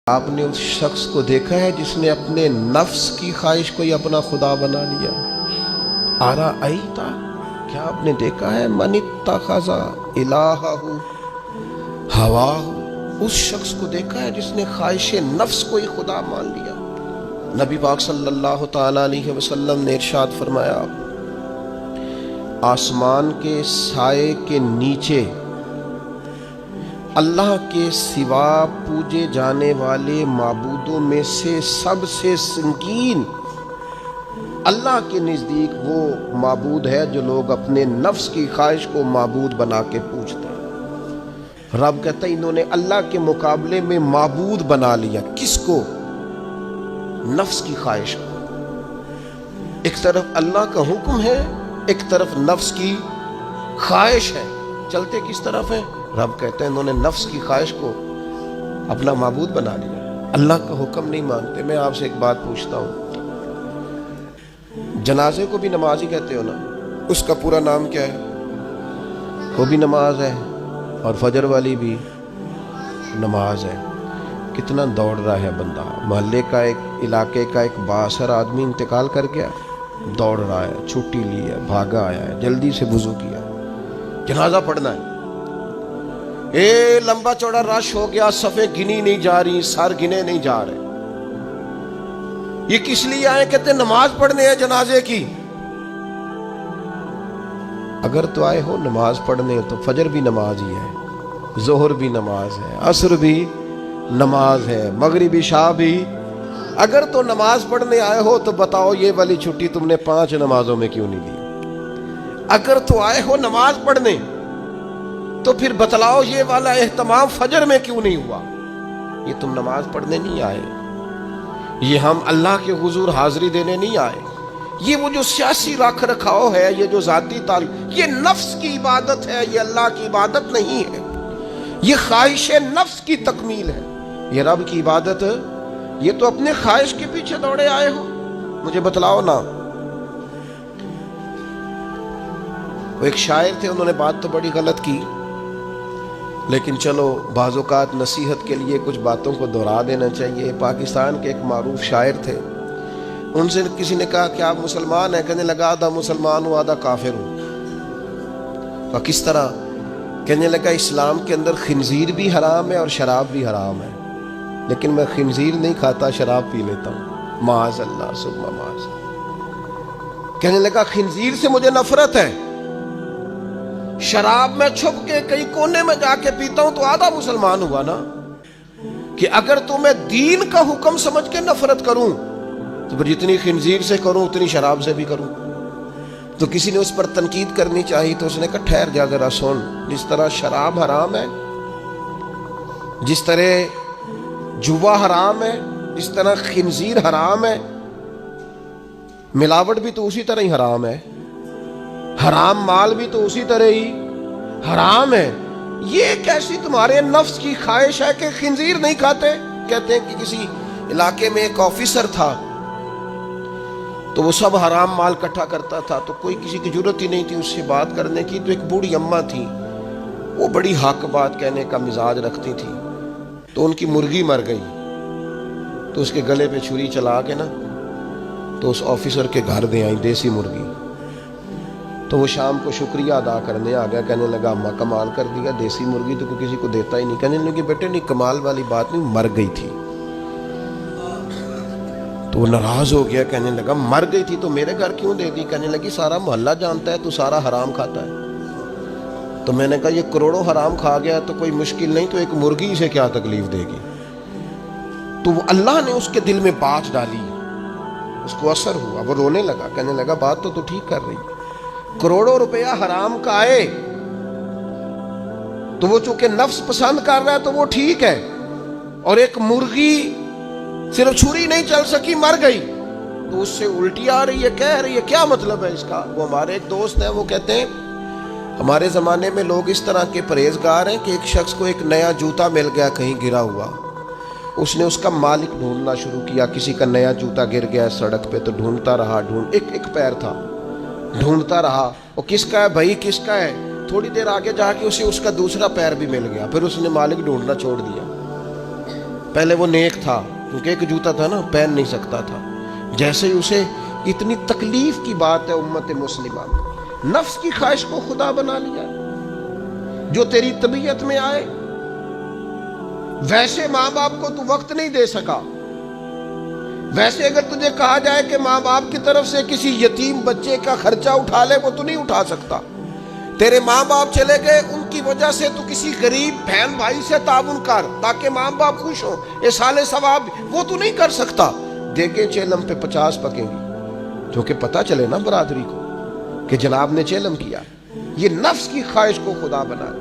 آپ نے اس شخص کو دیکھا ہے جس نے اپنے نفس کی خواہش کو ہی اپنا خدا بنا لیا؟ آرأیتا، کیا آپ نے دیکھا ہے من اتخذ الہہ ہواہ، اس شخص کو دیکھا ہے جس نے خواہش نفس کو ہی خدا مان لیا؟ نبی پاک صلی اللہ تعالی علیہ وسلم نے ارشاد فرمایا، آسمان کے سائے کے نیچے اللہ کے سوا پوجے جانے والے معبودوں میں سے سب سے سنگین اللہ کے نزدیک وہ معبود ہے جو لوگ اپنے نفس کی خواہش کو معبود بنا کے پوجتے ہیں۔ رب کہتا ہے انہوں نے اللہ کے مقابلے میں معبود بنا لیا۔ کس کو؟ نفس کی خواہش کو۔ ایک طرف اللہ کا حکم ہے، ایک طرف نفس کی خواہش ہے، چلتے کس طرف ہے؟ رب کہتے ہیں انہوں نے نفس کی خواہش کو اپنا معبود بنا لیا، اللہ کا حکم نہیں مانتے۔ میں آپ سے ایک بات پوچھتا ہوں، جنازے کو بھی نماز ہی کہتے ہو نا؟ اس کا پورا نام کیا ہے؟ وہ بھی نماز ہے، اور فجر والی بھی نماز ہے۔ کتنا دوڑ رہا ہے بندہ، محلے کا ایک علاقے کا ایک بااثر آدمی انتقال کر گیا، دوڑ رہا ہے، چھٹی لی ہے، بھاگا آیا ہے، جلدی سے وضو کیا، جنازہ پڑھنا ہے۔ لمبا چوڑا رش ہو گیا، صفیں گنی نہیں جا رہی، سر گنے نہیں جا رہے۔ یہ کس لیے آئے؟ کہتے ہیں نماز پڑھنے ہیں جنازے کی۔ اگر تو آئے ہو نماز پڑھنے تو فجر بھی نماز ہی ہے، ظہر بھی نماز ہے، عصر بھی نماز ہے، مغرب عشاء بھی۔ اگر تو نماز پڑھنے آئے ہو تو بتاؤ یہ والی چھٹی تم نے 5 نمازوں میں کیوں نہیں لی؟ اگر تو آئے ہو نماز پڑھنے تو پھر بتلاؤ یہ والا اہتمام فجر میں کیوں نہیں ہوا؟ یہ تم نماز پڑھنے نہیں آئے، یہ ہم اللہ کے حضور حاضری دینے نہیں آئے۔ یہ وہ جو سیاسی رکھ رکھاؤ ہے، یہ جو ذاتی تعلق، یہ نفس کی عبادت ہے، یہ اللہ کی عبادت نہیں ہے۔ یہ خواہش نفس کی تکمیل ہے۔ یہ رب کی عبادت، یہ تو اپنے خواہش کے پیچھے دوڑے آئے ہو۔ مجھے بتلاؤ نا۔ وہ ایک شاعر تھے، انہوں نے بات تو بڑی غلط کی، لیکن چلو بعض اوقات نصیحت کے لیے کچھ باتوں کو دہرا دینا چاہیے۔ پاکستان کے ایک معروف شاعر تھے، ان سے کسی نے کہا کہ آپ مسلمان ہیں؟ کہنے لگا آدھا مسلمان ہوں آدھا کافر ہوں۔ اور کس طرح؟ کہنے لگا اسلام کے اندر خنزیر بھی حرام ہے اور شراب بھی حرام ہے، لیکن میں خنزیر نہیں کھاتا، شراب پی لیتا ہوں، معاذ اللہ ثم معاذ۔ کہنے لگا خنزیر سے مجھے نفرت ہے، شراب میں چھپ کے کئی کونے میں جا کے پیتا ہوں، تو آدھا مسلمان ہوا نا۔ کہ اگر تو میں دین کا حکم سمجھ کے نفرت کروں تو پھر جتنی خنزیر سے کروں اتنی شراب سے بھی کروں۔ تو کسی نے اس پر تنقید کرنی چاہی تو اس نے کہا ٹھہر جا ذرا سن، جس طرح شراب حرام ہے، جس طرح جوا حرام ہے، جس طرح خنزیر حرام ہے، ملاوٹ بھی تو اسی طرح ہی حرام ہے، حرام مال بھی تو اسی طرح ہی حرام ہے۔ یہ کیسی تمہارے نفس کی خواہش ہے کہ خنزیر نہیں کھاتے؟ کہتے ہیں کہ کسی علاقے میں ایک آفیسر تھا، تو وہ سب حرام مال اکٹھا کرتا تھا، تو کوئی کسی کی ضرورت ہی نہیں تھی اس سے بات کرنے کی۔ تو ایک بوڑھی اماں تھی، وہ بڑی حق بات کہنے کا مزاج رکھتی تھی، تو ان کی مرغی مر گئی، تو اس کے گلے پہ چھری چلا کے نا تو اس آفیسر کے گھر دے آئی دیسی مرغی۔ تو وہ شام کو شکریہ ادا کرنے آ گیا، کہنے لگا اماں کمال کر دیا، دیسی مرغی تو کوئی کسی کو دیتا ہی نہیں۔ کہنے لگی بیٹے نہیں، کمال والی بات نہیں، مر گئی تھی۔ تو وہ ناراض ہو گیا، کہنے لگا مر گئی تھی تو میرے گھر کیوں دے دی؟ کہنے لگی سارا محلہ جانتا ہے تو سارا حرام کھاتا ہے۔ تو میں نے کہا یہ کروڑوں حرام کھا گیا تو کوئی مشکل نہیں، تو ایک مرغی سے کیا تکلیف دے گی؟ تو وہ اللہ نے اس کے دل میں بات ڈالی، اس کو اثر ہوا، وہ رونے لگا، کہنے لگا بات تو ٹھیک کر رہی ہے، کروڑوں روپیہ حرام کا آئے تو وہ چونکہ نفس پسند کر رہا ہے تو وہ ٹھیک ہے، اور ایک مرغی صرف چھری نہیں چل سکی، مر گئی، تو اس سے الٹی آ رہی ہے، کہہ رہی ہے کیا مطلب ہے اس کا؟ وہ ہمارے ایک دوست ہیں، وہ کہتے ہیں ہمارے زمانے میں لوگ اس طرح کے پرہیزگار ہیں کہ ایک شخص کو ایک نیا جوتا مل گیا کہیں گرا ہوا، اس نے اس کا مالک ڈھونڈنا شروع کیا، کسی کا نیا جوتا گر گیا سڑک پہ تو ڈھونڈتا رہا، ایک پیر تھا، ڈھونڈتا رہا، وہ کس کا ہے بھائی کس کا ہے؟ تھوڑی دیر آگے جا کے اسے اس کا دوسرا پیر بھی مل گیا، پھر اس نے مالک ڈھونڈنا چھوڑ دیا، پہلے وہ نیک تھا کیونکہ ایک جوتا تھا نا، پہن نہیں سکتا تھا. جیسے ہی اسے اتنی تکلیف کی بات ہے امت مسلمہ میں، نفس کی خواہش کو خدا بنا لیا، جو تیری طبیعت میں آئے. ویسے ماں باپ کو تو وقت نہیں دے سکا. ویسے اگر تجھے کہا جائے کہ ماں باپ کی طرف سے کسی یتیم بچے کا خرچہ اٹھا لے، وہ تو نہیں اٹھا سکتا. تیرے ماں باپ چلے گئے، ان کی وجہ سے تو کسی غریب بہن بھائی سے تعاون کر تاکہ ماں باپ خوش ہوں، ایصال ثواب، وہ تو نہیں کر سکتا. دیکھیں چیلم پہ 50 پکیں گی، کیونکہ پتہ چلے نا برادری کو کہ جناب نے چیلم کیا. یہ نفس کی خواہش کو خدا بنا.